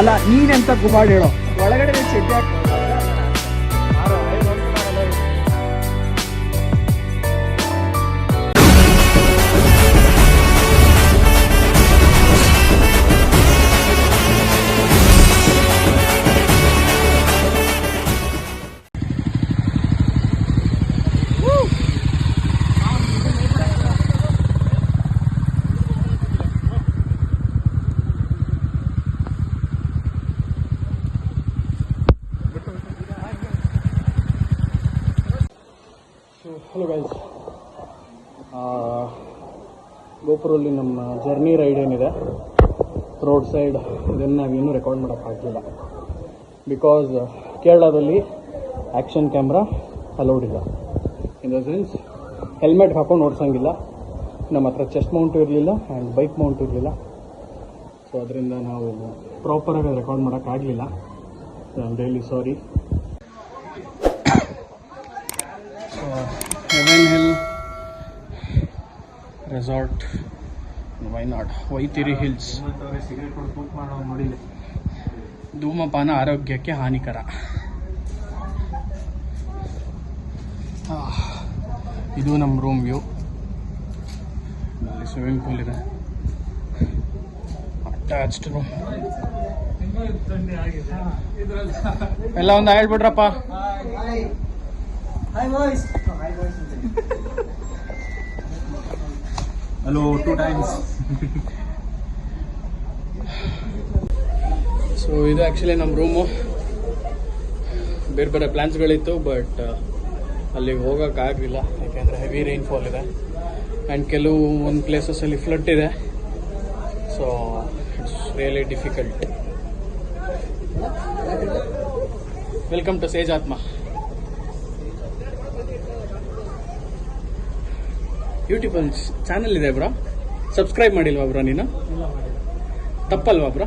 ಅಲ್ಲ ನೀನೆಂತ ಗುಬಾಡ್ ಹೇಳೋ ಒಳಗಡೆ ಚಡ್ಡಿ ಹಾಕಿ ಹಲೋ ಗೈಸ್, ಗೋಪುರಲ್ಲಿ ನಮ್ಮ ಜರ್ನಿ ರೈಡ್ ಏನಿದೆ ರೋಡ್ ಸೈಡ್ ಇದನ್ನು ನಾವೇನು ರೆಕಾರ್ಡ್ ಮಾಡೋಕ್ಕಾಗಲಿಲ್ಲ. ಬಿಕಾಸ್ ಕೇರಳದಲ್ಲಿ ಆ್ಯಕ್ಷನ್ ಕ್ಯಾಮ್ರಾ ಅಲೌಡ್ ಇಲ್ಲ. ಇನ್ ದ ಸೆನ್ಸ್ ಹೆಲ್ಮೆಟ್ ಹಾಕೊಂಡು ಓಡಿಸೋಂಗಿಲ್ಲ. ನಮ್ಮ ಹತ್ರ ಚೆಸ್ಟ್ ಮೌಂಟು ಇರಲಿಲ್ಲ ಆ್ಯಂಡ್ ಬೈಕ್ ಮೌಂಟು ಇರಲಿಲ್ಲ. ಸೊ ಅದರಿಂದ ನಾವು ಪ್ರಾಪರಾಗಿ ರೆಕಾರ್ಡ್ ಮಾಡೋಕ್ಕಾಗಲಿಲ್ಲ. I am really sorry. Heaven hill resort, Wayanad, Vythiri hills. ಧೂಮಪಾನ ಆರೋಗ್ಯಕ್ಕೆ ಹಾನಿಕರ. ಇದು ನಮ್ಮ ರೂಮ್ ವ್ಯೂ. ಅಲ್ಲಿ ಸ್ವಿಮ್ಮಿಂಗ್ ಪೂಲ್ ಇದೆ, ಅಟ್ಯಾಚ್ಡ್ ರೂಮ್. ಎಲ್ಲ ಒಂದು ಹೇಳ್ಬಿಡ್ರಪ್ಪ. Hello, 2 times. ಸೊ ಇದು ಆ್ಯಕ್ಚುಲಿ ನಮ್ಮ ರೂಮು. ಬೇರೆ ಬೇರೆ ಪ್ಲ್ಯಾನ್ಸ್ಗಳಿತ್ತು, ಬಟ್ ಅಲ್ಲಿಗೆ ಹೋಗೋಕ್ಕಾಗಲಿಲ್ಲ. ಯಾಕೆಂದರೆ ಹೆವಿ ರೈನ್ಫಾಲ್ ಇದೆ ಆ್ಯಂಡ್ ಕೆಲವು ಒಂದು ಪ್ಲೇಸಸಲ್ಲಿ ಫ್ಲಡ್ ಇದೆ. So it's really difficult. Welcome to ಸೇಜಾತ್ಮ. ಯೂಟ್ಯೂಬಲ್ಲಿ ಚಾನಲ್ ಇದೆ ಬ್ರೋ, ಸಬ್ಸ್ಕ್ರೈಬ್ ಮಾಡಿಲ್ವಾ ಬ್ರೋ? ನೀನು ತಪ್ಪಲ್ವಾ ಬ್ರೋ?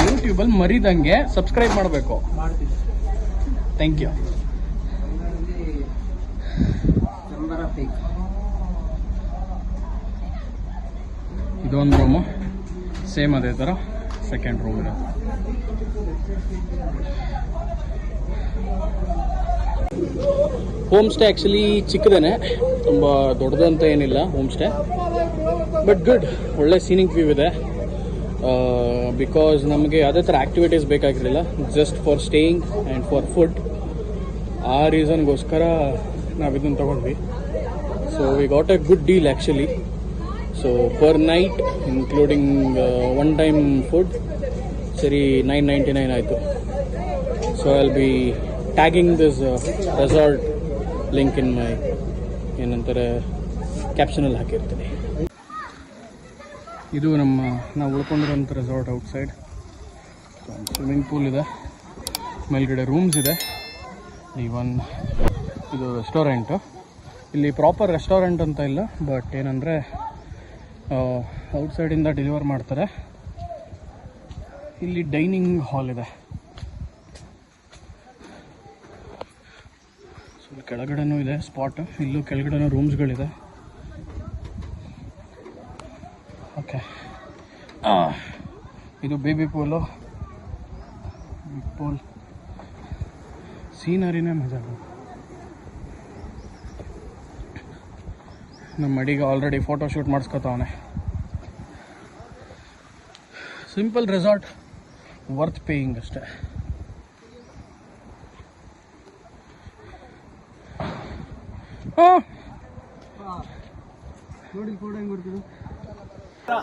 ಯೂಟ್ಯೂಬಲ್ಲಿ ಮರಿದಂಗೆ ಸಬ್ಸ್ಕ್ರೈಬ್ ಮಾಡಬೇಕು. Thank you. ಇದೊಂದು ರೂಮು, ಸೇಮ್ ಅದೇ ಥರ ಸೆಕೆಂಡ್ ರೂಮ್ ಇದೆ. ಹೋಮ್ ಸ್ಟೇ ಆ್ಯಕ್ಚುಲಿ ಚಿಕ್ಕದೇನೆ, ತುಂಬ ದೊಡ್ಡದಂತ ಏನಿಲ್ಲ ಹೋಮ್ ಸ್ಟೇ, ಬಟ್ ಗುಡ್. ಒಳ್ಳೆ ಸೀನಿಕ್ ವ್ಯೂ ಇದೆ. ಬಿಕಾಸ್ ನಮಗೆ ಯಾವುದೇ ಥರ ಆ್ಯಕ್ಟಿವಿಟೀಸ್ ಬೇಕಾಗಿರಲಿಲ್ಲ, just for staying and for food. ಆ ರೀಸನ್ಗೋಸ್ಕರ ನಾವು ಇದನ್ನು ತೊಗೊಂಡ್ವಿ. So we got a good deal actually. So per night including one time food ಸರಿ $9.99 ಆಯಿತು. So I will B tagging this resort link in my ಏನಂತಾರೆ ಕ್ಯಾಪ್ಷನಲ್ಲಿ ಹಾಕಿರ್ತೀನಿ. ಇದು ನಾವು ಉಳ್ಕೊಂಡಿರೋಂಥ ರೆಸಾರ್ಟ್ ಔಟ್ಸೈಡ್. ಸ್ವಿಮ್ಮಿಂಗ್ ಪೂಲ್ ಇದೆ, ಮೇಲ್ಗಡೆ ರೂಮ್ಸ್ ಇದೆ, ಈವನ್ ಇದು ರೆಸ್ಟೋರೆಂಟು. ಇಲ್ಲಿ ಪ್ರಾಪರ್ ರೆಸ್ಟೋರೆಂಟ್ ಅಂತ ಇಲ್ಲ, ಬಟ್ ಏನಂದರೆ ಔಟ್ಸೈಡಿಂದ ಡೆಲಿವರ್ ಮಾಡ್ತಾರೆ. ಇಲ್ಲಿ ಡೈನಿಂಗ್ ಹಾಲ್ ಇದೆ. ಸೊ ಕೆಳಗಡೆನೂ ಇದೆ ಸ್ಪಾಟ್, ಇಲ್ಲೂ ಕೆಳಗಡೆನೂ ರೂಮ್ಸ್ಗಳಿದೆ. ಓಕೆ, ಇದು ಬೇಬಿ ಪೂಲು. ಬಿಗ್ ಪೂಲ್ ಸೀನರಿನೇ ಮಜಾ. ನಮ್ಮ ಅಡಿಗೆ ಆಲ್ರೆಡಿ ಫೋಟೋ ಶೂಟ್ ಮಾಡಿಸ್ಕೊತಾವನೆ. ಸಿಂಪಲ್ ರೆಸಾರ್ಟ್, ವರ್ತ್ ಪೇಯಿಂಗ್ ಅಷ್ಟೇ. ನೋಡಿ ಫೋಟೋ ಹೆಂಗೆ ಬರ್ತೀವಿ.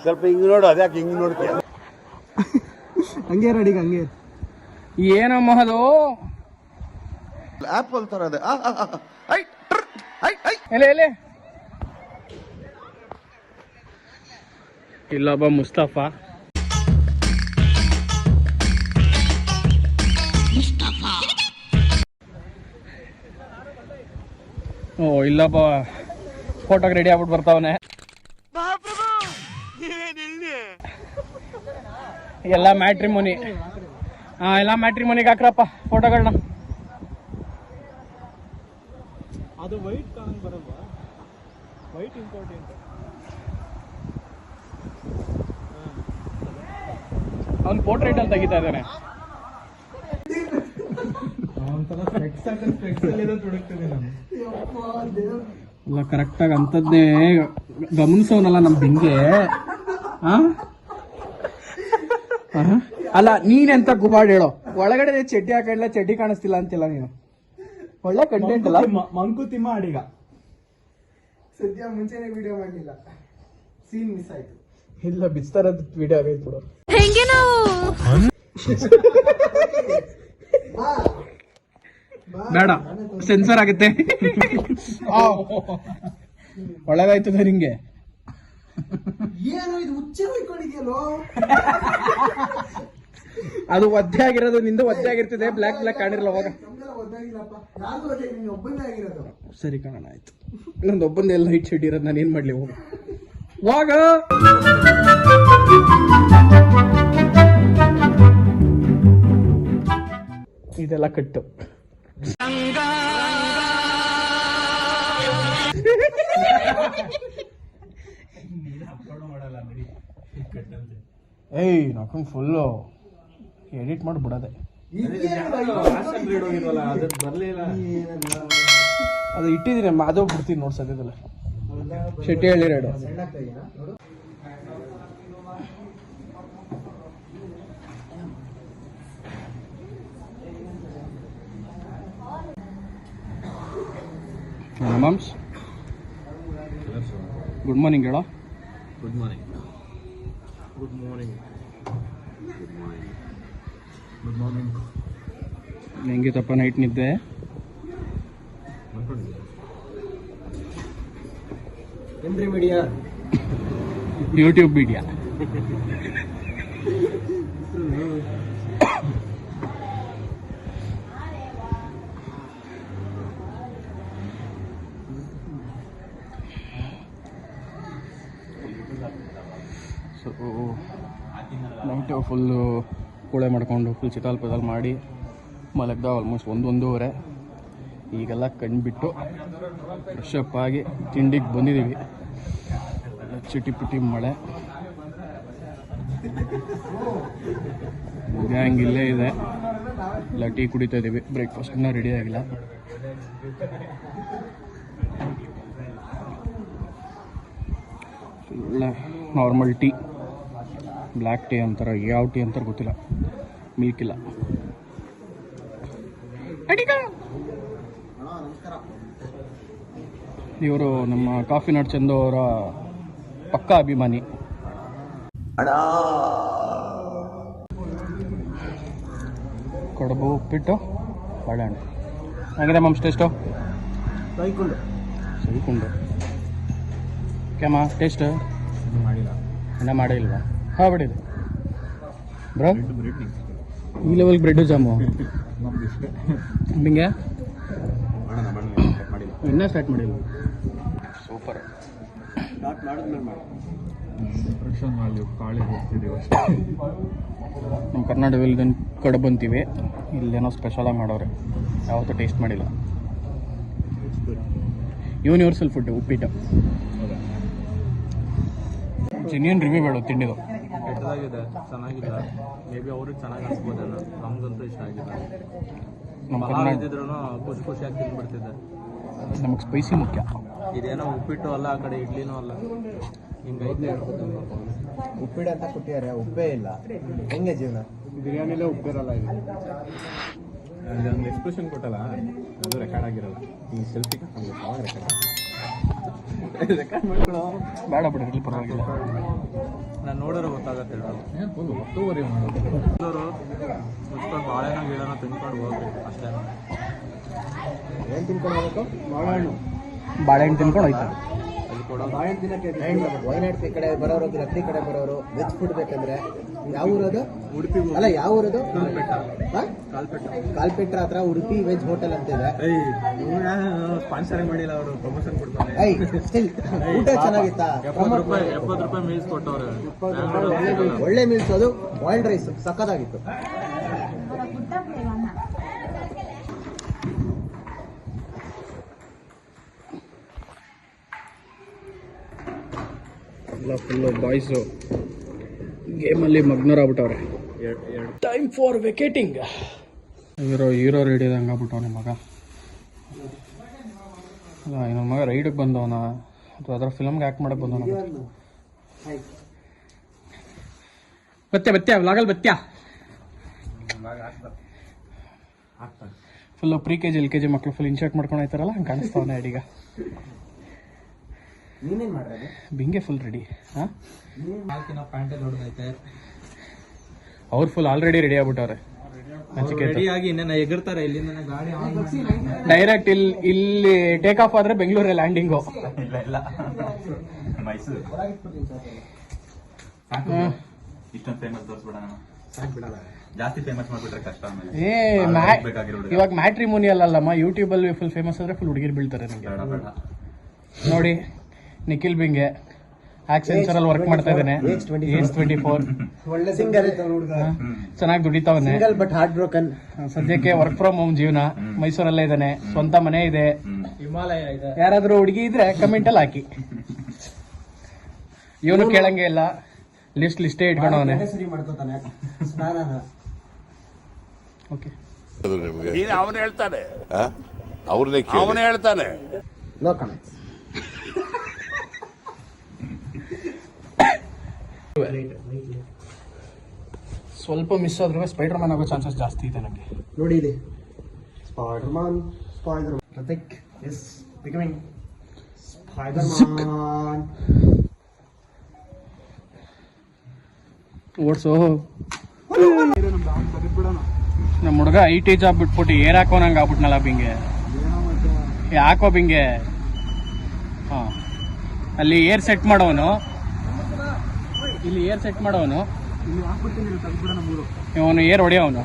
ಸ್ವಲ್ಪ ಹಿಂಗೆ ನೋಡು, ಅದ್ಯಾಕೆ ಹಿಂಗೆ ನೋಡ್ತೀಯ? ಹಂಗೆ ರೆಡಿಗೆ ಹಂಗೆ ಏನಮ್ಮ ಅದು ಆಪಲ್ ಥರ ಅದೇ. ಎಲೆ ಎಲೆ ಇಲ್ಲೊಬ್ಬ ಮುಸ್ತಫಾ. ಓ ಇಲ್ಲೊಬ್ಬ ಫೋಟೋಗೆ ರೆಡಿ ಆಗ್ಬಿಟ್ಟು ಬರ್ತಾವನೆ. ಎಲ್ಲ ಮ್ಯಾಟ್ರಿಮೋನಿ. ಎಲ್ಲ ಮ್ಯಾಟ್ರಿಮೋನಿಗೆ ಹಾಕ್ರಪ್ಪ ಫೋಟೋಗಳನ್ನ. ಅದು ವೈಟ್ ಕಾಣಂಗ್ ಬರಲ್ವಾ? White important. ಅವ್ನು ಪೋರ್ಟ್ರೇಟ್ ಅಲ್ಲಿ ತೆಗಿತಾ ಇದ್ದಾನೆ. ಇಲ್ಲ ಕರೆಕ್ಟಾಗಿ ಅಂಥದ್ದೇ ಗಮನಿಸೋನಲ್ಲ ನಮ್ಮ ಬಿಂಗೆ. ಅಲ್ಲ ನೀನೆಂತ ಗುಬಾಡ್ ಹೇಳೋ, ಒಳಗಡೆ ಚಡ್ಡಿ ಹಾಕಲ್ಲ, ಚಡ್ಡಿ ಕಾಣಿಸ್ತಿಲ್ಲ ಅಂತಿಲ್ಲ ನೀನು. ಒಳ್ಳೆ ಕಂಟೆಂಟ್ ಅಲ್ಲ. ಮಂಕುತಿಮ್ಮ ಅಡಿಗ ಸದ್ಯ ಮುಂಚೆನೆ ವಿಡಿಯೋ ಮಾಡಲಿಲ್ಲ, ಸೀನ್ ಮಿಸ್ ಆಯ್ತು. ಇಲ್ಲ ಬಿಸ್ತಾರದ್ ವಿಡಿಯೋ ಆಗೈತೆ ಬಿಡು. ಬೇಡ ಸೆನ್ಸರ್ ಆಗುತ್ತೆ. ಒಳ್ಳೇದಾಯ್ತದ ನಿಂಗೆ. ಏನು ಇದು ಹುಚ್ಚೆ ಹೋಯ್ಕೊಂಡಿದ್ಯಲ್ಲೋ. ಅದು ಒದ್ದೆ ಆಗಿರೋದು, ನಿಂದು ಒದ್ದೆ ಆಗಿರ್ತದೆ. ಬ್ಲಾಕ್ ಕಾಣಿರಲ್ಲ ಅವಾಗ. ನಮ್ಗೆಲ್ಲ ಒದ್ದಾಗಿಲ್ಲಪ್ಪ, ಯಾರಿಗೂ ಒದ್ದೆ, ನೀನು ಒಬ್ಬಂದೇ ಆಗಿರೋದು. ಸರಿ ಕಾಣೋಣ, ಆಯ್ತು. ನಂದು ಒಬ್ಬಂದೇ ಎಲ್ಲ ಹೈಟ್ ಶೆಡ್ ಇರೋದು, ನಾನು ಏನ್ ಮಾಡ್ಲಿ ಹೋಗ. ವಾಗ ಇದೆಲ್ಲ ಕಟ್ಟು. ಏಯ್ ನಾಕೊಂಡು ಫುಲ್ಲು ಎಡಿಟ್ ಮಾಡಿ ಬಿಡೋದೆ. ಅದು ಇಟ್ಟಿದ್ದೀನಿ, ಅದು ಬಿಡ್ತೀನಿ ನೋಡಿ ಸದ್ಯದಲ್ಲ. ಶೆಟ್ಟಿ ಹೇಳಿ ಎರಡು ಮಾಮ್ಸ್. ಗುಡ್ ಮಾರ್ನಿಂಗ್ ಹೇಳೋ. Good morning. Good morning. Good morning. ಹೆಂಗಿತ್ತಪ್ಪ ನೈಟ್ ನಿದ್ದೆ? ಏನ್ರಿ media? YouTube media. So night full ಕೂಳೆ ಮಾಡ್ಕೊಂಡು ಫುಲ್ ಚಿತಾಲ್ ಪದಾಲ್ ಮಾಡಿ ಮಲಗ್ದ ಆಲ್ಮೋಸ್ಟ್ 1-1:30. ಈಗೆಲ್ಲ ಕಣ್ಬಿಟ್ಟು ಫ್ರೆಶ್ ಅಪ್ ಆಗಿ ತಿಂಡಿಗೆ ಬಂದಿದ್ದೀವಿ. ಚಿಟಿ ಪಿಟಿ ಮಳೆ, ಗ್ಯಾಂಗ್ ಇಲ್ಲೇ ಇದೆ. ಇಲ್ಲ ಟೀ ಕುಡಿತಾ ಇದ್ದೀವಿ. ಬ್ರೇಕ್ಫಾಸ್ಟ್ ಇನ್ನೂ ರೆಡಿ ಆಗಿಲ್ಲ. ಒಳ್ಳೆ ನಾರ್ಮಲ್ ಟೀ, ಬ್ಲ್ಯಾಕ್ ಟೀ ಅಂತಾರೆ, ಯಾವ ಟೀ ಅಂತಾರೆ ಗೊತ್ತಿಲ್ಲ, ಮಿಲ್ಕ್ ಇಲ್ಲ. ಇವರು ನಮ್ಮ ಕಾಫಿ ನಾಡ್ ಚಂದು ಅವರ ಪಕ್ಕಾ ಅಭಿಮಾನಿ. ಕಡುಬು, ಉಪ್ಪಿಟ್ಟು, ಬಾಳೆಹಣ್ಣು. ಹೆಂಗಿದೆ ಮಮ್ಸ್ ಟೇಸ್ಟು? ಸೈಕೊಂಡು ಕ್ಯಾಮ ಟೇಸ್ಟ್ ಮಾಡಿಲ್ಲ, ಇನ್ನೂ ಮಾಡಿಲ್ವಾ? ಹಾಂ ಬಿಡಿದೆ ಬ್ರೋ. ಈ ಲೆವೆಲ್ ಬ್ರೆಡ್ಡು ಜಾಮು ನಿಮಗೆ ಇನ್ನೂ ಸ್ಟಾರ್ಟ್ ಮಾಡಿಲ್ಲ. ಸೂಪರ್. ಸ್ಟಾರ್ಟ್ ಮಾಡಿದ್ಮೇಲೆ ಮಾಡಿ ಪ್ರೊಡಕ್ಷನ್ ಮಾಡಿ ಕಾಳಿಗೆ ಹೋಗ್ತಿದ್ದೀವಿ ಅಷ್ಟೇ. ನಮ್ಮ ಕರ್ನಾಟಕದಲ್ಲಿ ಕಡುಬು ಅಂತೀವಿ, ಇಲ್ಲೇನೋ ಸ್ಪೆಷಲಾಗಿ ಮಾಡೋರೆ, ಯಾವತ್ತೂ ಟೇಸ್ಟ್ ಮಾಡಿಲ್ಲ. ಯೂನಿವರ್ಸಲ್ ಫುಡ್ ಉಪ್ಪಿಟ್ಟು. ಜೆನ್ಯೂನ್ ರಿವ್ಯೂ ಬೇಡ ತಿಂಡಿದು. ಕೆಟ್ಟದಾಗಿದೆ, ಚೆನ್ನಾಗಿಲ್ಲ. ಮೇ ಬಿ ಅವ್ರಿಗೆ ಚೆನ್ನಾಗಿ ಅನ್ಸ್ಬೋದೇನೋ, ನಮ್ಗಂತೂ ಇಷ್ಟ ಆಗಿಲ್ಲ. ನಮ್ಮ ಮಹಾ ಕರ್ನಾಟಕ ಇದ್ದಿದ್ರು ಖುಷಿಯಾಗಿ ತಿಂದ್ಬಿಡ್ತಿದ್ದೆ. ನಮಗೆ ಸ್ಪೈಸಿ ಮುಖ್ಯ. ಇದೇನೋ ಉಪ್ಪಿಟ್ಟು ಅಲ್ಲ, ಆ ಕಡೆ ಇಡ್ಲಿನೂ ಅಲ್ಲ, ಹಿಂಗೈತೆ. ಉಪ್ಪಿಡ ಅಂತ ಕೊಟ್ಟಿದ್ದಾರೆ, ಉಪ್ಪೇ ಇಲ್ಲ. ಹೆಂಗೆ ಜೀವನ? ಬಿರಿಯಾನಿಲೇ ಉಪ್ಪಿರಲ್ಲ. ಇದು ಒಂದು ಎಕ್ಸ್ಪ್ರೆಷನ್ ಕೊಟ್ಟಲ್ಲ, ಅದು ರೆಕಾರ್ಡ್ ಆಗಿರಲ್ಲ. ಈ ಸೆಲ್ಫಿ ರೆಕಾರ್ಡ್ ಮಾಡ್ಕೊಳ್ಳೋ ಬೇಡ ಬಿಡ್ರಿ, ಪರವಾಗಿಲ್ಲ. ನಾನು ನೋಡೋರು ಗೊತ್ತಾಗತ್ತೆ. ಒತ್ತುವರಿ ಮಾಡೋರು ಮುಚ್ಕೊಂಡು ಬಾಳೆನ ಗಿಡನ ತಿನ್ಕೊಂಡು ಹೋಗ್ಬೇಕು ಅಷ್ಟೇ. ಏನು ತಿನ್ಕೊಂಡು ಹೋಗ್ಬೇಕು? ಬಾಳೆಹಣ್ಣು ತಿನ್ಕೊಂಡು ಹೋಯ್ತಾರೆ. ಅಲ್ಲಿ ಕೊಡೋ ಬಾಳೆಹಣ್ಣು ತಿನ್ನಕ್ಕೆ ವಯನಾಡ್ ಕಡೆ ಬರೋರು, ಲಕ್ಡಿ ಕಡೆ ಬರೋರು, ವೆಜ್ ಫುಡ್ ಬೇಕಂದ್ರೆ ಯಾವ ಊರದು? ಉಡುಪಿ ಅಲ್ಲ, ಯಾವ ಊರದು? ಕಾಲ್ಪೆಟ್ಟ. ಕಾಲ್ಪೆಟ್ರ ಹತ್ರ ಉಡುಪಿ ವೆಜ್ ಹೋಟೆಲ್ ಅಂತ ಇದೆ. ಸ್ಪಾನ್ಸರಿಂಗ್ ಮಾಡಿಲ್ಲ, ಅವರು ಪ್ರಮೋಷನ್ ಕೊಡ್ತಾರೆ. ಸ್ಟಿಲ್ ಊಟ ಚೆನ್ನಾಗಿತ್ತಾ? 70 ರೂಪಾಯಿ ಮೀಲ್ಸ್ ಕೊಟ್ಟವ್ರೆ. ಒಳ್ಳೆ ಮೀಲ್ಸ್. ಅದು ಬಾಯ್ಲ್ಡ್ ರೈಸ್ ಸಕ್ಕದಾಗಿತ್ತು. ಎಲ್ಲ ಫುಲ್ಲು ಬಾಯ್ಸು ಗೇಮಲ್ಲಿ ಮಗ್ನರಾಗ್ಬಿಟ್ಟವ್ರೆ. Time for vacating. Hero ready ಇದೆ ಹಂಗಾಗ್ಬಿಟ್ಟವನ ಮಗ. ಅಲ್ಲ ನನ್ನ ಮಗ ರೈಡಿಗೆ ಬಂದವನ ಅಥವಾ ಅದರ ಫಿಲಮ್ಗೆ ಆ್ಯಕ್ಟ್ ಮಾಡಕ್ಕೆ ಬಂದವನ. ಬತ್ತ್ಯಾ ವ್ಲಾಗಲ್ಲಿ ಬತ್ತ್ಯಾ full pre K G LKG ಮಕ್ಕಳು ಫುಲ್ ಇನ್ಶರ್ಟ್ ಮಾಡ್ಕೊಂಡು ಹೋಯ್ತಾರಲ್ಲ ಹಂಗೆ ಕಾಣಿಸ್ತಾವನೆ ಅಡೀಗ. ನೀನೇನು ಮಾಡೋದು? ಬಿಂಗೆ ಫುಲ್ ರೆಡಿ. ಹಾಂ ಪ್ಯಾಂಟೇ ದೊಡ್ಡದೈತೆ. ಅವ್ರು ಫುಲ್ ಆಲ್ರೆಡಿ ರೆಡಿ ಆಗ್ಬಿಟ್ಟವ್ರೆ. ರೆಡಿಯಾಗಿ ಇನ್ನೇನು ಎಗರ್ತಾರೆ ಇಲ್ಲಿಂದ ಗಾಡಿ ಡೈರೆಕ್ಟ್ ಇಲ್ಲಿ ಟೇಕ್ ಆಫ್ ಆದ್ರೆ ಬೆಂಗಳೂರಲ್ಲಿ ಲ್ಯಾಂಡಿಂಗು. ಇಲ್ಲ ಮೈಸೂರು ಇಷ್ಟೊಂದು ಫೇಮಸ್ ತೋರಿಸ್ಬಿಡೋಣ. ಜಾಸ್ತಿ ಫೇಮಸ್ ಮಾಡ್ಬಿಟ್ರೆ ಕಷ್ಟ. ಇವಾಗ ಮ್ಯಾಟ್ರಿಮೋನಿಯಲ್ ಅಲ್ಲಮ್ಮ, ಯೂಟ್ಯೂಬಲ್ಲಿ ಫುಲ್ ಫೇಮಸ್ ಆದ್ರೆ ಫುಲ್ ಹುಡುಗಿರು ಬೀಳ್ತಾರೆ ನನಗೆ. ನೋಡಿ ನಿಖಿಲ್ ಬಿಂಗೆ ಆಕ್ಸೆಂಚರ್ ಅಲ್ಲಿ ವರ್ಕ್ ಮಾಡ್ತಾ ಇದ್ದಾನೆ. ಏಜ್ 24. ಒಳ್ಳೆ ಸಿಂಗಲ್ ಚೆನ್ನಾಗಿ ದುಡಿತಾವನೆ. But heart broken. ಸದ್ಯಕ್ಕೆ ವರ್ಕ್ ಫ್ರಮ್ ಹೋಮ್ ಜೀವನ. ಮೈಸೂರಲ್ಲೇ ಇದ್ದಾನೆ, ಸ್ವಂತ ಮನೆ ಇದೆ, ಹಿಮಾಲಯ ಇದೆ. ಯಾರಾದ್ರೂ ಹುಡುಗಿ ಇದ್ರೆ ಕಮೆಂಟ್ ಅಲ್ಲಿ ಹಾಕಿ. ಇವನು ಕೇಳಂಗೆ ಇಲ್ಲ, ಲಿಸ್ಟೇ ಇಟ್ಕೊಂಡವನೆ. ಸರಿ ಮಾಡ್ಕೋತಾನೆ ಸ್ನಾನನ. ಓಕೆ ಅವನು ಹೇಳ್ತಾನೆ, ಅವನೇ ಹೇಳ್ತಾನೆ. No comments. ಸ್ವಲ್ಪ ಮಿಸ್ ಆದ್ರೂ ಸ್ಪೈಡರ್ ಮ್ಯಾನ್ ಆಗೋ ಚಾನ್ಸಸ್ ಜಾಸ್ತಿ ಇದೆ ನನಗೆ. ನೋಡಿ ಇಲ್ಲಿ spider Prateek is becoming spider man. ಓಡ್ಸೋ ನಮ್ಮ ಹುಡುಗ IT ಜಾಬ್ ಬಿಟ್ಬಿಟ್ಟು ಏರ್ ಹಾಕೋನಂಗೆ ಆಗ್ಬಿಟ್ನಲ್ಲ ಬಿಂಗೆ. ಯಾಕೋ ಬಿಂಗೆ? ಹಾಂ, ಅಲ್ಲಿ ಏರ್ ಸೆಟ್ ಮಾಡೋನು, ಇಲ್ಲಿ ಏರ್ ಸೆಟ್ ಮಾಡೋನು, ಇವನು ಏರ್ ಹೊಡೆಯೋನು.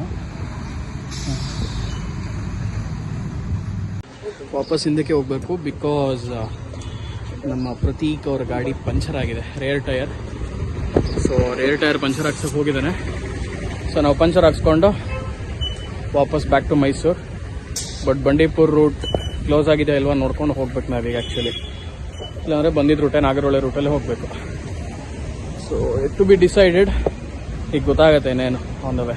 ವಾಪಸ್ ಹಿಂದಕ್ಕೆ ಹೋಗ್ಬೇಕು ಬಿಕಾಸ್ ನಮ್ಮ ಪ್ರತೀಕ್ ಅವ್ರ ಗಾಡಿ ಪಂಚರ್ ಆಗಿದೆ, rear tyre. So rear tyre puncture ಹಾಕ್ಸೋಕೆ ಹೋಗಿದ್ದಾನೆ. ಸೊ ನಾವು ಪಂಚರ್ ಹಾಕ್ಸ್ಕೊಂಡು ವಾಪಸ್ back to Mysuru. But Bandipur route close ಆಗಿದೆ ಇಲ್ವಾ ನೋಡ್ಕೊಂಡು ಹೋಗ್ಬೇಕು ನಾವೀಗ. ಆ್ಯಕ್ಚುಲಿ ಇಲ್ಲಾಂದರೆ ಬಂದಿದ್ದ ರೂಟೇ ನಾಗರಹೊಳೆ ರೂಟಲ್ಲೇ ಹೋಗಬೇಕು. So it to be decided. ಈಗ ಗೊತ್ತಾಗತ್ತೆ ಇನ್ನೇನು on the way.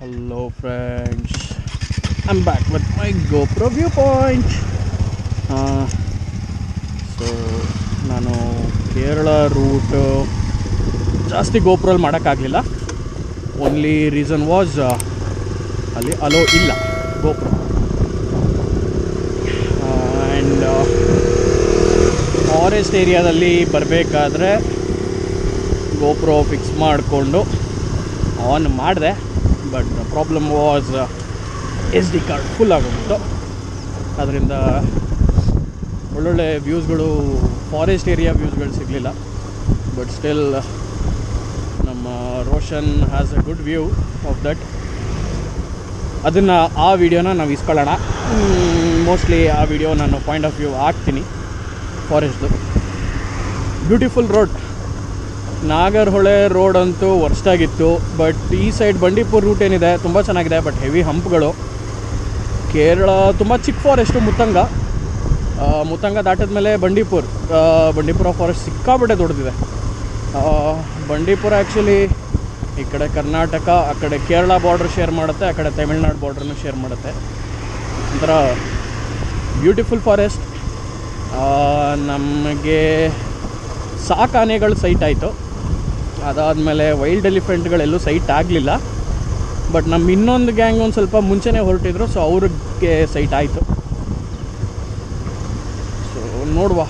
Hello friends, I'm back with my GoPro viewpoint. So ನಾನು ಕೇರಳ ರೂಟ್ ಜಾಸ್ತಿ ಗೋಪ್ರಲ್ಲಿ ಮಾಡೋಕ್ಕಾಗಲಿಲ್ಲ. ಓನ್ಲಿ ರೀಸನ್ ವಾಸ್ ಅಲ್ಲಿ ಅಲೋ ಇಲ್ಲ ಗೋಪ್ರೋ. ಆ್ಯಂಡ್ ಫಾರೆಸ್ಟ್ ಏರಿಯಾದಲ್ಲಿ ಬರಬೇಕಾದ್ರೆ ಗೋಪ್ರೋ ಫಿಕ್ಸ್ ಮಾಡಿಕೊಂಡು ಆನ್ ಮಾಡಿದೆ. But problem was SD card full ಆಗೋಗ್ಬಿಟ್ಟು. ಅದರಿಂದ ಒಳ್ಳೊಳ್ಳೆ ವ್ಯೂಸ್ಗಳು, ಫಾರೆಸ್ಟ್ ಏರಿಯಾ ವ್ಯೂಸ್ಗಳು ಸಿಗಲಿಲ್ಲ. ಬಟ್ ಸ್ಟಿಲ್ ನಮ್ಮ Roshan has a good view of that. ಅದನ್ನು ಆ ವಿಡಿಯೋನ ನಾವು ಇಸ್ಕೊಳ್ಳೋಣ. ಮೋಸ್ಟ್ಲಿ ಆ ವಿಡಿಯೋ ನಾನು ಪಾಯಿಂಟ್ ಆಫ್ ವ್ಯೂ ಹಾಕ್ತೀನಿ ಫಾರೆಸ್ಟ್ದು. Beautiful road. ನಾಗರಹೊಳೆ ರೋಡ್ ಅಂತೂ ವರ್ಸ್ಟಾಗಿತ್ತು. ಬಟ್ ಈ ಸೈಡ್ ಬಂಡೀಪುರ್ ರೂಟ್ ಏನಿದೆ ತುಂಬ ಚೆನ್ನಾಗಿದೆ, ಬಟ್ ಹೆವಿ ಹಂಪ್ಗಳು. ಕೇರಳ ತುಂಬ ಚಿಕ್ಕ ಫಾರೆಸ್ಟು. ಮುತ್ತಂಗ ದಾಟಿದ ಮೇಲೆ ಬಂಡೀಪುರ ಫಾರೆಸ್ಟ್ ಸಿಕ್ಕಾಬಿಟ್ಟೆ ದೊಡ್ಡದಿದೆ. ಬಂಡೀಪುರ ಆ್ಯಕ್ಚುಲಿ ಈ ಕಡೆ ಕರ್ನಾಟಕ, ಆ ಕಡೆ ಕೇರಳ ಬಾರ್ಡ್ರ್ ಶೇರ್ ಮಾಡುತ್ತೆ, ಆ ಕಡೆ ತಮಿಳ್ನಾಡು ಬಾರ್ಡ್ರನ್ನು ಶೇರ್ ಮಾಡುತ್ತೆ. ಒಂಥರ ಬ್ಯೂಟಿಫುಲ್ ಫಾರೆಸ್ಟ್. ನಮಗೆ ಸಾಕಾನೆಗಳು ಸೈಟ್ ಆಯಿತು. ಅದಾದಮೇಲೆ ವೈಲ್ಡ್ ಎಲಿಫೆಂಟ್ಗಳೆಲ್ಲೂ ಸೈಟ್ ಆಗಲಿಲ್ಲ. ಬಟ್ ನಮ್ಮ ಇನ್ನೊಂದು ಗ್ಯಾಂಗ್ ಒಂದು ಸ್ವಲ್ಪ ಮುಂಚೆನೇ ಹೊರಟಿದ್ರು, ಸೊ ಅವ್ರಿಗೆ ಸೈಟ್ ಆಯಿತು. ಸೊ ನೋಡುವ.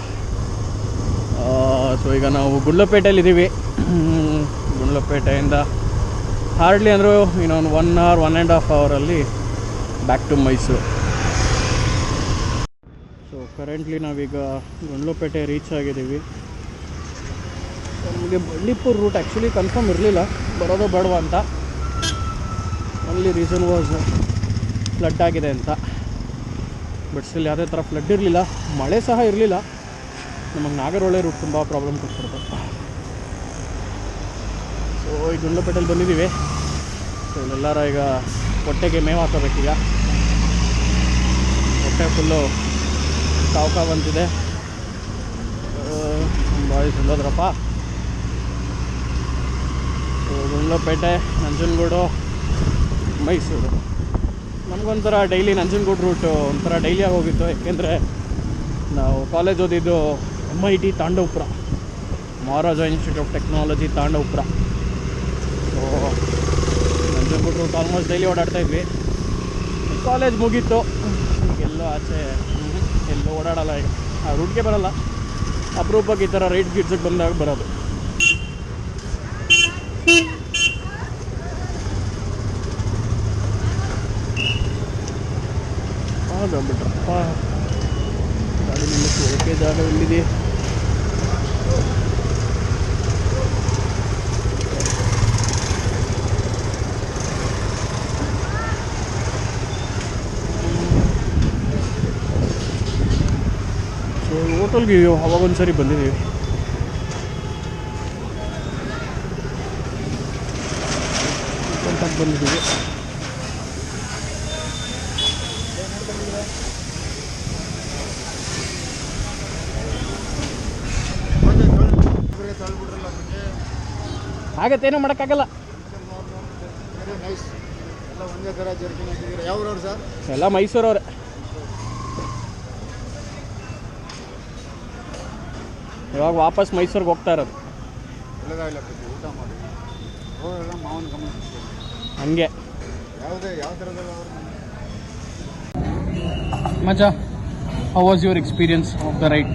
ಸೊ ಈಗ ನಾವು ಗುಂಡ್ಲುಪೇಟೆಯಲ್ಲಿದ್ದೀವಿ. ಗುಂಡ್ಲುಪೇಟೆಯಿಂದ ಹಾರ್ಡ್ಲಿ ಅಂದರೂ ಇನ್ನೊಂದು 1 hour 1.5 hour back to Mysuru. So currently ನಾವೀಗ ಗುಂಡ್ಲುಪೇಟೆ ರೀಚ್ ಆಗಿದ್ದೀವಿ. ನಮಗೆ ಬಂಡೀಪುರ ರೂಟ್ ಆ್ಯಕ್ಚುಲಿ ಕನ್ಫರ್ಮ್ ಇರಲಿಲ್ಲ ಬರೋದು ಬೇಡವಾ ಅಂತ. ಓನ್ಲಿ ರೀಸನ್ ವಾಸ್ ಫ್ಲಡ್ ಆಗಿದೆ ಅಂತ. ಬಟ್ ಸ್ಟಿಲ್ ಯಾವುದೇ ಥರ ಫ್ಲಡ್ ಇರಲಿಲ್ಲ, ಮಳೆ ಸಹ ಇರಲಿಲ್ಲ. ನಮಗೆ ನಾಗರಹೊಳೆ ರೂಟ್ ತುಂಬ ಪ್ರಾಬ್ಲಮ್ ಕೊಡ್ತಿರುತ್ತೆ. ಸೊ ಈ ಗುಂಡ್ಲುಪೇಟೆಯಲ್ಲಿ ಬಂದಿದ್ದೀವಿ. ಸೊ ಇಲ್ಲೆಲ್ಲರ ಈಗ ಹೊಟ್ಟೆಗೆ ಮೇವು ಹಾಕೋಬೇಕೀಗ. ಹೊಟ್ಟೆ ಫುಲ್ಲು ಕಾವು ಬಂತಿದೆ. ಬಾಯ್ಸ್ ಎಲ್ಲೋದ್ರಪ್ಪ. ಸೊ ಗುಂಡ್ಲುಪೇಟೆ, ನಂಜನಗೂಡು, ಮೈಸೂರು. ನಮಗೊಂಥರ ಡೈಲಿ ನಂಜನಗೂಡು ರೂಟು ಒಂಥರ ಡೈಲಿಯಾಗಿ ಹೋಗಿತ್ತು. ಯಾಕೆಂದರೆ ನಾವು ಕಾಲೇಜ್ ಓದಿದ್ದು MIT Tandavapura, Maharaja institute of technology Tandavapura. So Nanjangud route almost daily ಓಡಾಡ್ತಾಯಿದ್ವಿ. ಕಾಲೇಜ್ ಮುಗೀತು, ಎಲ್ಲೋ ಆಚೆ ಎಲ್ಲೋ ಓಡಾಡಲ್ಲ. ಈಗ ಆ ರೂಟ್ಗೆ ಬರೋಲ್ಲ, ಅಪರೂಪಕ್ಕೆ ಈ ಥರ ರೈಟ್ ಗಿಡ್ಸಿಗೆ ಬಂದಾಗ ಬರೋದು. ಬಿಟ್ರಪ್ಪ ಗಾಡಿ ನಿಲ್ಲಿಸಿ ಓಕೆ ಜಾಗದಲ್ಲಿದೆ. ಸೊ ಹೋಟೆಲ್ಗೆ ಅವಾಗ ಒಂದು ಸರಿ ಬಂದಿದ್ದೀವಿ. ಬಂದಿದ್ದೀವಿ. ಆಗತ್ತೇನೋ ಮಾಡೋಕ್ಕಾಗಲ್ಲ. ಎಲ್ಲ ಮೈಸೂರವ್ರೆ. ಇವಾಗ ವಾಪಸ್ ಮೈಸೂರಿಗೆ ಹೋಗ್ತಾ ಇರೋದು. ಹಂಗೆ ಮಜಾ. How was your experience of the ride?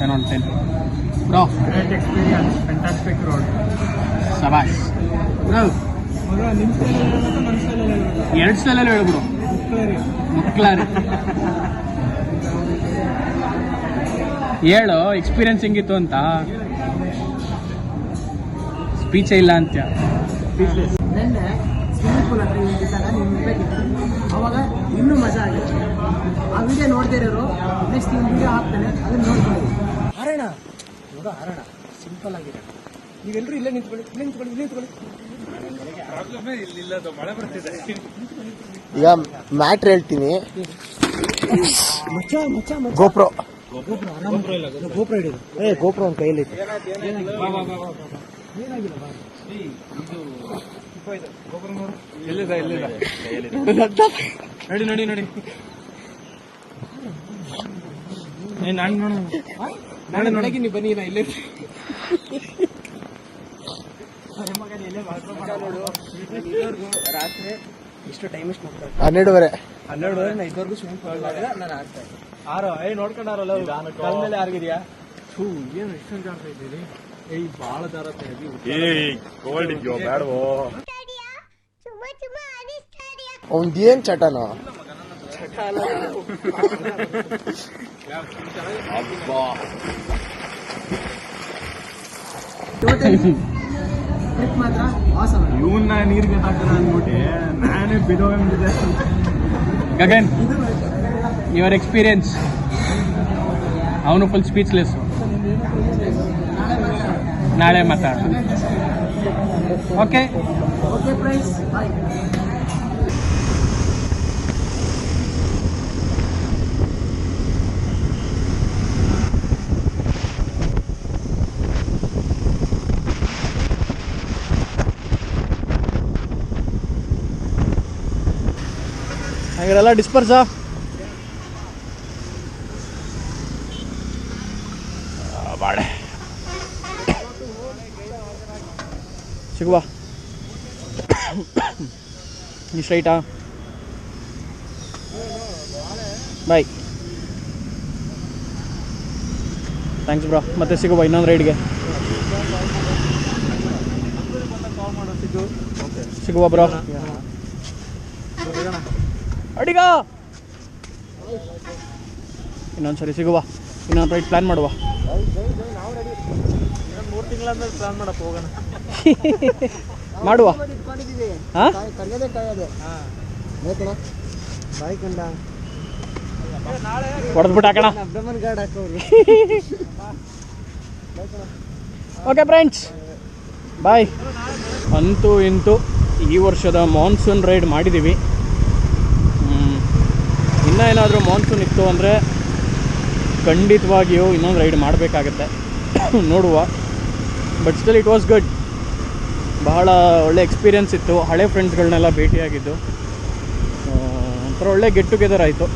10 on 10. Bro, great experience, fantastic road. Sabash. Bro, ಎರಡು ಸಲ ಹೇಳು ಬ್ರೋ. ಮುಕ್ಲಾರಿ ಹೇಳು ಎಕ್ಸ್ಪೀರಿಯನ್ಸ್ ಹೆಂಗಿತ್ತು ಅಂತ. ಸ್ಪೀಚೇ ಇಲ್ಲ ಅಂತ. ನೆನ್ನೆ ಸ್ವಿಮ್ಮಿಂಗ್ ಪೂಲ್ ಹತ್ರ ನಿಂತಿದ್ದಾಗ ನೀವು ಇರಬೇಕಿತ್ತು, ಅವಾಗ ಇನ್ನೂ ಮಜಾ ಆಗಿತ್ತು. ಆ ವಿಡಿಯೋ ನೋಡದೇ ಇರೋರು ನೆಕ್ಸ್ಟ್ ಒಂದು ವಿಡಿಯೋ ಹಾಕ್ತಾನೆ, ಅದನ್ನ ನೋಡ್ಕೊಳ್ಳಿ. ಹಾರೋಣ ನೋಡೋ, ಹಾರೋಣ ಸಿಂಪಲ್ ಆಗಿದೆ. ನೀವೆಲ್ಲರೂ ಇಲ್ಲೇ ನಿಂತ್ಕೊಳ್ಳಿ, ಇಲ್ಲೇ ನಿಂತ್ಕೊಳ್ಳಿ, ಇಲ್ಲೇ ನಿಂತ್ಕೊಳ್ಳಿ. ಮಳೆ ಬರ್ತಿದೆ. ಈಗ ಮ್ಯಾಟ್ರ್ ಹೇಳ್ತೀನಿ. ಗೋಪ್ರೋ ಗೋಪ್ರೋ ಹಿಡಿದು ಗೋಪ್ರೋ ಒಂದು ಕೈಯಲ್ಲಿ ನೋಡಿ ನೋಡಿ ನೋಡಿ. ನಾಳೆ ನೋಡಕ್ಕೆ ನೀವು ಬನ್ನಿ, ನಾ ಇಲ್ಲೇ ರಾತ್ರಿ ಇಷ್ಟು ಟೈಮ್ ಇಷ್ಟು ಮಾಡ್ತಾರೆ. 12:30 ನಾ ಇದುವರೆಗೂ ಸ್ವಿಮ್ಮಿಂಗ್ ಪೂಲ್ ನಾನು ಆಗ್ತಾ ಇದ್ದೆ. ನೋಡ್ಕೊಂಡಾರಲ್ಲ ಕಾಲ ಮೇಲೆ ಯಾರಿಗಿದ್ಯಾ? ಏನು ಇಷ್ಟೊಂದು ಜಾಡ್ತಾ ಇದ್ದೀರಿ? ಭಾಳ ಜಾರತ್ತೆ. ಅವ್ನ್ದೇನ್ ಚಟನ ಟ್ರಿಪ್ ಮಾತ್ರ ಆಸಮ್. ಇವನ್ನ ನೀರಿಗೆ ಹಾಕೋಣ ಅಂದ್ಬಿಟ್ಟು ನಾನೇ ಬಿದ್ದೋಗ್ಬಿಟ್ಟಿದ್ದೆ. Gagan, your experience? ಅವನು ಫುಲ್ ಸ್ಪೀಚ್ಲೆಸ್. ನಾಳೆ ಮಾತಾಡ. ಓಕೆ ಓಕೆ ಪ್ರೈಸ್ ಬಾಯ್. ಹಾಗೆಲ್ಲ ಡಿಸ್ಪರ್ಸಾ ಬಾಳೆ ಸಿಗುವ ಈ ಸ್ಟ್ರೈಟಾ ಬಾಯ್ ಥ್ಯಾಂಕ್ಸ್ ಬ್ರೋ ಮತ್ತೆ ಸಿಗುವ ಇನ್ನೊಂದು ರೈಡ್ಗೆ ಸಿಗುವ ಬ್ರೋ ಅಡಿಗ ಇನ್ನೊಂದು ಸರಿ ಸಿಗುವ ಇನ್ನೊಂದು ರೈಡ್ ಪ್ಲ್ಯಾನ್ ಮಾಡುವ 3 ತಿಂಗಳಾದ್ಮೇಲೆ ಪ್ಲಾನ್ ಮಾಡಪ್ಪ ಹೋಗೋಣ ಮಾಡುವ ಹಾಂ ಕರ್ಗದೆ ಕಾಯೋದೆ ಬಾಯ್ ಕಂಡ ಹೊಡೆದ್ಬಿಟ್ಟು ಹಾಕೋಣ ಅಬ್ಡಮನ್ ಗಾರ್ಡ್ ಹಾಕೋರು ಓಕೆ ಫ್ರೆಂಡ್ಸ್ ಬಾಯ್ ಅಂತೂ ಇಂತೂ ಈ ವರ್ಷದ ಮಾನ್ಸೂನ್ ರೈಡ್ ಮಾಡಿದ್ದೀವಿ ಇನ್ನೂ ಏನಾದರೂ ಮಾನ್ಸೂನ್ ಇತ್ತು ಅಂದರೆ ಖಂಡಿತವಾಗಿಯೂ ಇನ್ನೊಂದು ರೈಡ್ ಮಾಡಬೇಕಾಗತ್ತೆ ನೋಡುವ but still it was good ಬಹಳ ಒಳ್ಳೆ ಎಕ್ಸ್ಪೀರಿಯನ್ಸ್ ಇತ್ತು ಹಳೆ ಫ್ರೆಂಡ್ಸ್ಗಳನ್ನೆಲ್ಲ ಭೇಟಿಯಾಗಿದ್ದು ಒಂಥರ ಒಳ್ಳೆ ಗೆಟ್ ಟುಗೆದರ್ ಆಯಿತು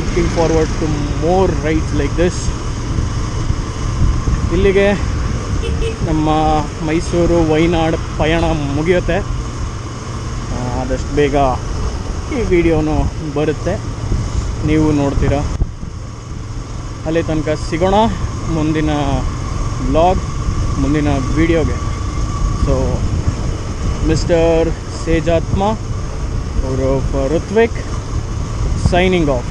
looking forward to more rides like this ಇಲ್ಲಿಗೆ ನಮ್ಮ ಮೈಸೂರು ವೈನಾಡ್ ಪಯಣ ಮುಗಿಯುತ್ತೆ ಆದಷ್ಟು ಬೇಗ ಈ ವಿಡಿಯೋನು ಬರುತ್ತೆ ನೀವು ನೋಡ್ತೀರಾ ಅಲ್ಲಿ ತನಕ ಸಿಗೋಣ ಮುಂದಿನ ಬ್ಲಾಗ್ ಮುಂದಿನ ವಿಡಿಯೋಗೆ ಸೊ ಮಿಸ್ಟರ್ ಸೇಜಾತ್ಮ ಅವರು ಋತ್ವಿಕ್ ಸೈನಿಂಗ್ ಆಫ್